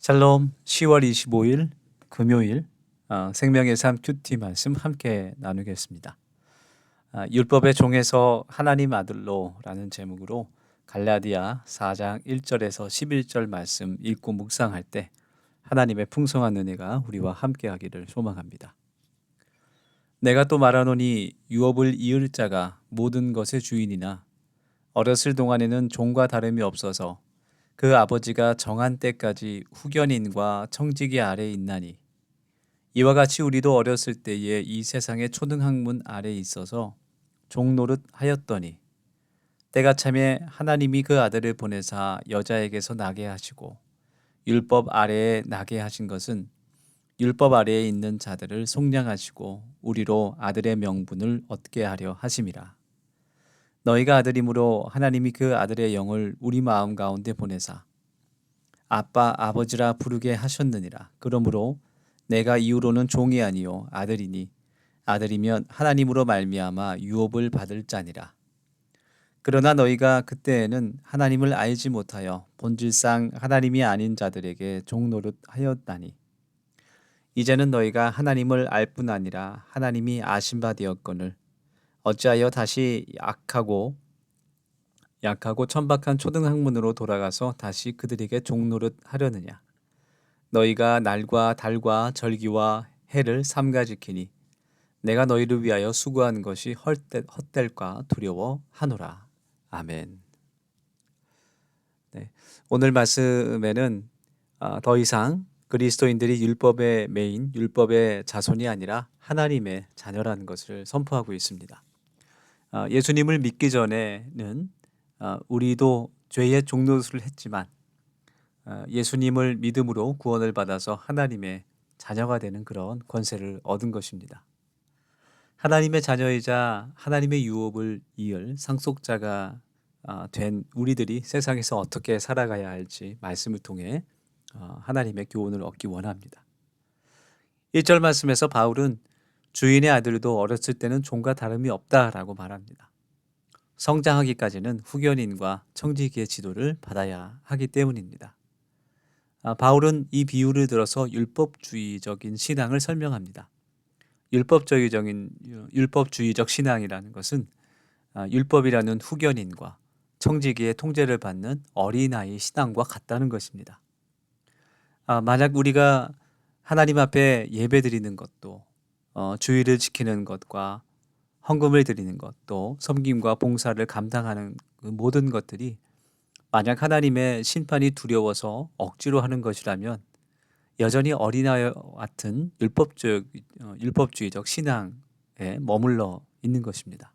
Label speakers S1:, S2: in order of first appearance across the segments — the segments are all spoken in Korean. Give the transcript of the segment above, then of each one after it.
S1: 샬롬 10월 25일 금요일 생명의 삶 큐티 말씀 함께 나누겠습니다. 율법의 종에서 하나님 아들로 라는 제목으로 갈라디아 4장 1절에서 11절 말씀 읽고 묵상할 때 하나님의 풍성한 은혜가 우리와 함께 하기를 소망합니다. 내가 또 말하노니 유업을 이을 자가 모든 것의 주인이나 어렸을 동안에는 종과 다름이 없어서 그 아버지가 정한 때까지 후견인과 청지기 아래에 있나니 이와 같이 우리도 어렸을 때에 이 세상의 초등학문 아래에 있어서 종노릇 하였더니 때가 참에 하나님이 그 아들을 보내사 여자에게서 나게 하시고 율법 아래에 나게 하신 것은 율법 아래에 있는 자들을 속량하시고 우리로 아들의 명분을 얻게 하려 하심이라. 너희가 아들이므로 하나님이 그 아들의 영을 우리 마음 가운데 보내사 아빠 아버지라 부르게 하셨느니라. 그러므로 내가 이후로는 종이 아니요 아들이니 아들이면 하나님으로 말미암아 유업을 받을 자니라. 그러나 너희가 그때에는 하나님을 알지 못하여 본질상 하나님이 아닌 자들에게 종노릇 하였다니 이제는 너희가 하나님을 알 뿐 아니라 하나님이 아신 바 되었거늘 어찌하여 다시 약하고 천박한 초등학문으로 돌아가서 다시 그들에게 종노릇 하려느냐. 너희가 날과 달과 절기와 해를 삼가 지키니 내가 너희를 위하여 수고한 것이 헛될까 두려워하노라. 아멘. 네, 오늘 말씀에는 더 이상 그리스도인들이 율법의 메인, 율법의 자손이 아니라 하나님의 자녀라는 것을 선포하고 있습니다. 예수님을 믿기 전에는 우리도 죄의 종노릇을 했지만 예수님을 믿음으로 구원을 받아서 하나님의 자녀가 되는 그런 권세를 얻은 것입니다. 하나님의 자녀이자 하나님의 유업을 이을 상속자가 된 우리들이 세상에서 어떻게 살아가야 할지 말씀을 통해 하나님의 교훈을 얻기 원합니다. 1절 말씀에서 바울은 주인의 아들도 어렸을 때는 종과 다름이 없다라고 말합니다. 성장하기까지는 후견인과 청지기의 지도를 받아야 하기 때문입니다. 바울은 이 비유를 들어서 율법주의적인 신앙을 설명합니다. 율법주의적 신앙이라는 것은 율법이라는 후견인과 청지기의 통제를 받는 어린아이 신앙과 같다는 것입니다. 만약 우리가 하나님 앞에 예배드리는 것도 주의를 지키는 것과 헌금을 드리는 것, 또 섬김과 봉사를 감당하는 그 모든 것들이 만약 하나님의 심판이 두려워서 억지로 하는 것이라면 여전히 어린아이와 같은 율법주의적 신앙에 머물러 있는 것입니다.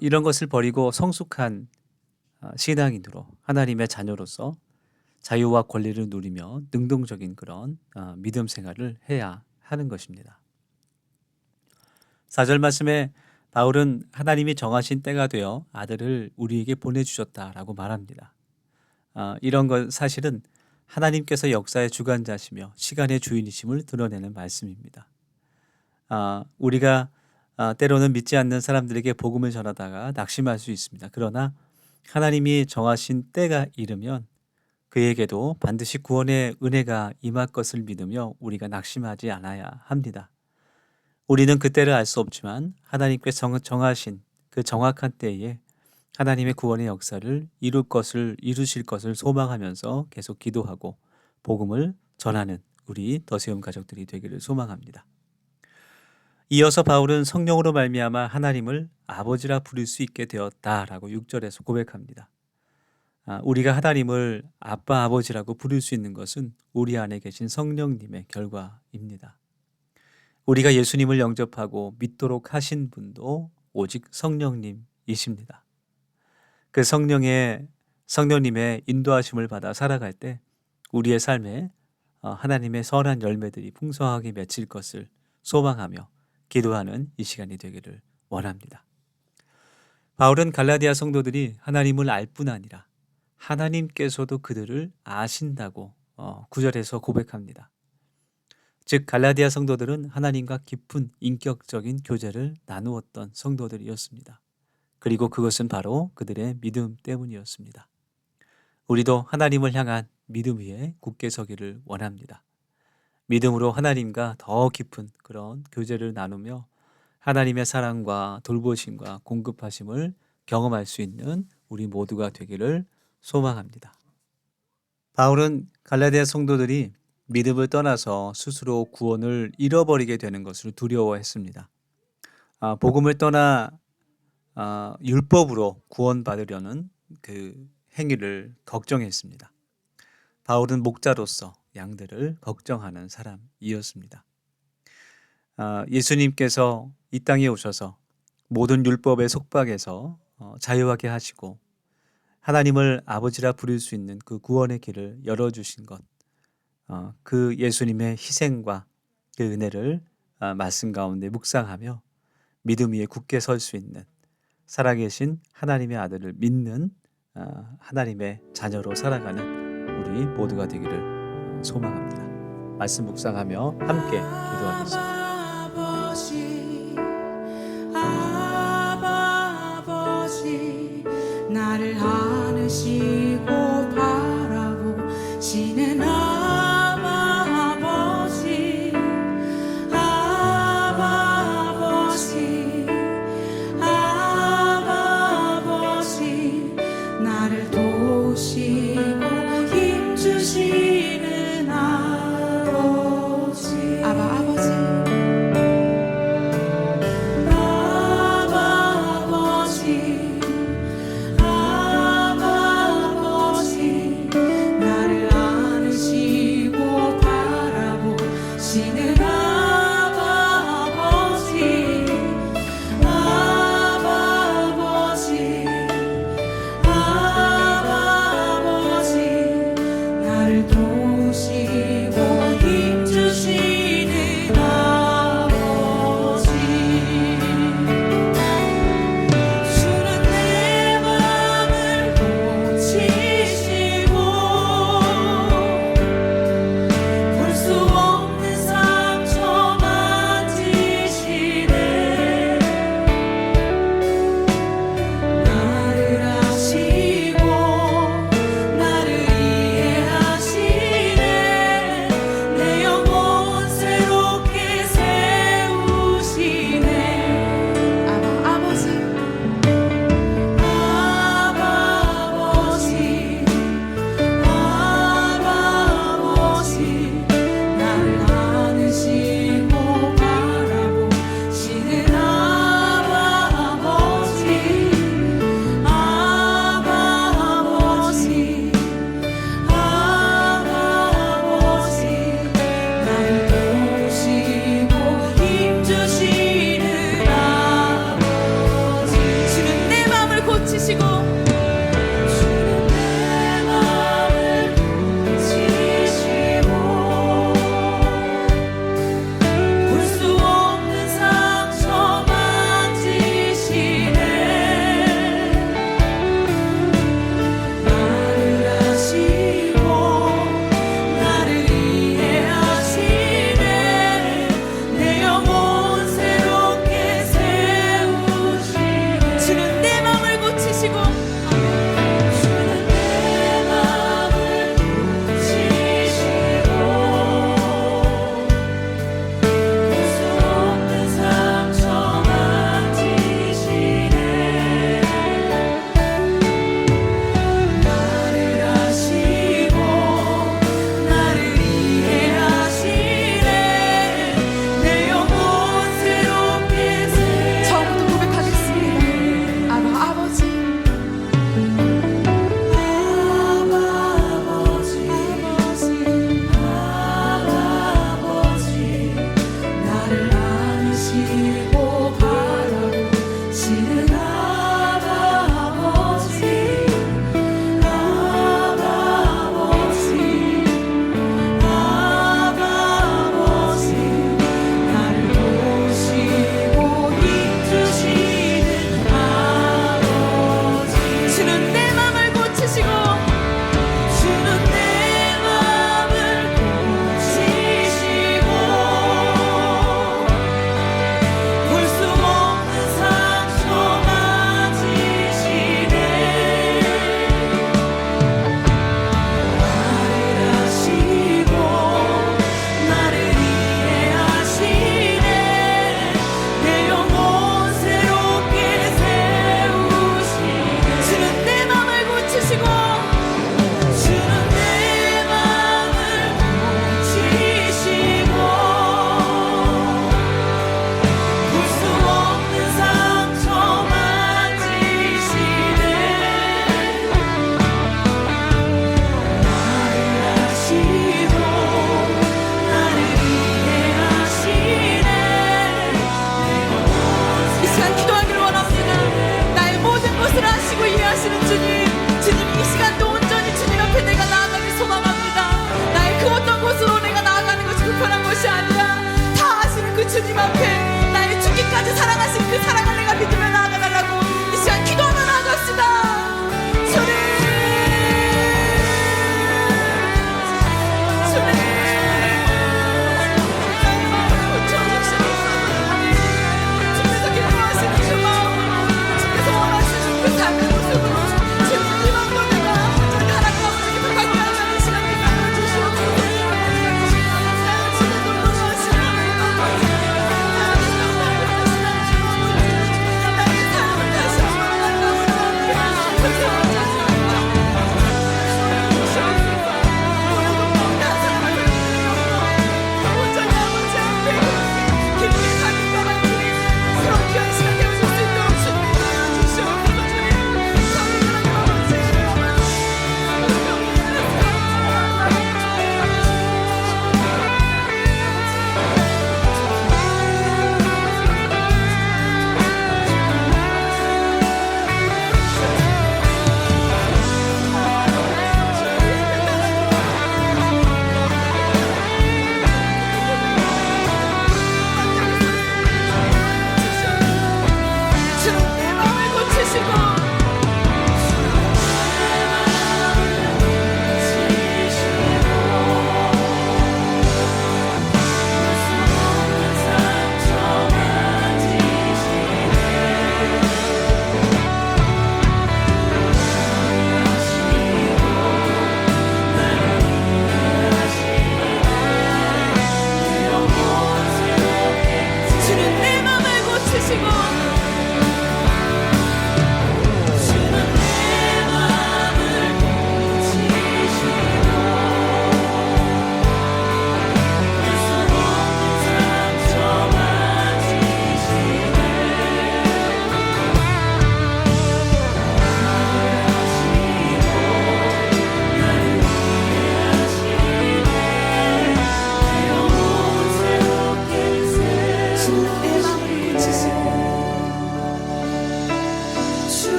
S1: 이런 것을 버리고 성숙한 신앙인으로 하나님의 자녀로서 자유와 권리를 누리며 능동적인 그런 믿음 생활을 해야 하는 것입니다. 4절 말씀에 바울은 하나님이 정하신 때가 되어 아들을 우리에게 보내주셨다라고 말합니다. 이런 것 사실은 하나님께서 역사의 주관자시며 시간의 주인이심을 드러내는 말씀입니다. 우리가 때로는 믿지 않는 사람들에게 복음을 전하다가 낙심할 수 있습니다. 그러나 하나님이 정하신 때가 이르면 그에게도 반드시 구원의 은혜가 임할 것을 믿으며 우리가 낙심하지 않아야 합니다. 우리는 그때를 알 수 없지만 하나님께서 정하신 그 정확한 때에 하나님의 구원의 역사를 이루실 것을 소망하면서 계속 기도하고 복음을 전하는 우리 더세움 가족들이 되기를 소망합니다. 이어서 바울은 성령으로 말미암아 하나님을 아버지라 부를 수 있게 되었다라고 6절에서 고백합니다. 우리가 하나님을 아빠 아버지라고 부를 수 있는 것은 우리 안에 계신 성령님의 결과입니다. 우리가 예수님을 영접하고 믿도록 하신 분도 오직 성령님이십니다. 그 성령님의 인도하심을 받아 살아갈 때 우리의 삶에 하나님의 선한 열매들이 풍성하게 맺힐 것을 소망하며 기도하는 이 시간이 되기를 원합니다. 바울은 갈라디아 성도들이 하나님을 알 뿐 아니라 하나님께서도 그들을 아신다고 9절에서 고백합니다. 즉 갈라디아 성도들은 하나님과 깊은 인격적인 교제를 나누었던 성도들이었습니다. 그리고 그것은 바로 그들의 믿음 때문이었습니다. 우리도 하나님을 향한 믿음 위에 굳게 서기를 원합니다. 믿음으로 하나님과 더 깊은 그런 교제를 나누며 하나님의 사랑과 돌보심과 공급하심을 경험할 수 있는 우리 모두가 되기를 소망합니다. 바울은 갈라디아 성도들이 믿음을 떠나서 스스로 구원을 잃어버리게 되는 것을 두려워했습니다. 복음을 떠나 율법으로 구원받으려는 그 행위를 걱정했습니다. 바울은 목자로서 양들을 걱정하는 사람이었습니다. 예수님께서 이 땅에 오셔서 모든 율법의 속박에서 자유하게 하시고 하나님을 아버지라 부를 수 있는 그 구원의 길을 열어주신 것, 그 예수님의 희생과 그 은혜를 말씀 가운데 묵상하며 믿음 위에 굳게 설 수 있는 살아계신 하나님의 아들을 믿는 하나님의 자녀로 살아가는 우리 모두가 되기를 소망합니다. 말씀 묵상하며 함께 기도하겠습니다.
S2: 아버지 나를 안으시고 바라보시는 아버지 나를 도우시고 힘주시는 아버지 주님 앞에 나의 죽기까지 사랑하신 그 사랑을 내가 믿으며 나아가달라고 이 시간 기도하며 나아갑시다.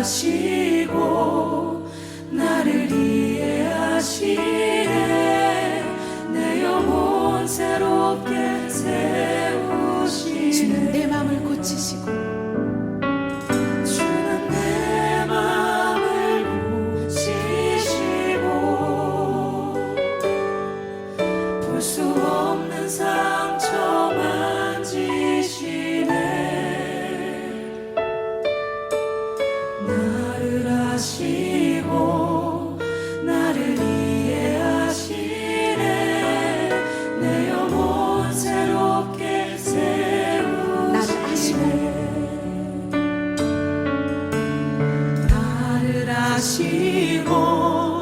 S2: 하시고 나를 이해하시네 내 영혼 새롭게 세우시네 주는 내 맘을 고치시고 주는 내 맘을 고치시고 볼 수 없는 상처 만지시네 나를 아시고 나를 이해하시네 내 영혼 새롭게 세우시네 나를 아시고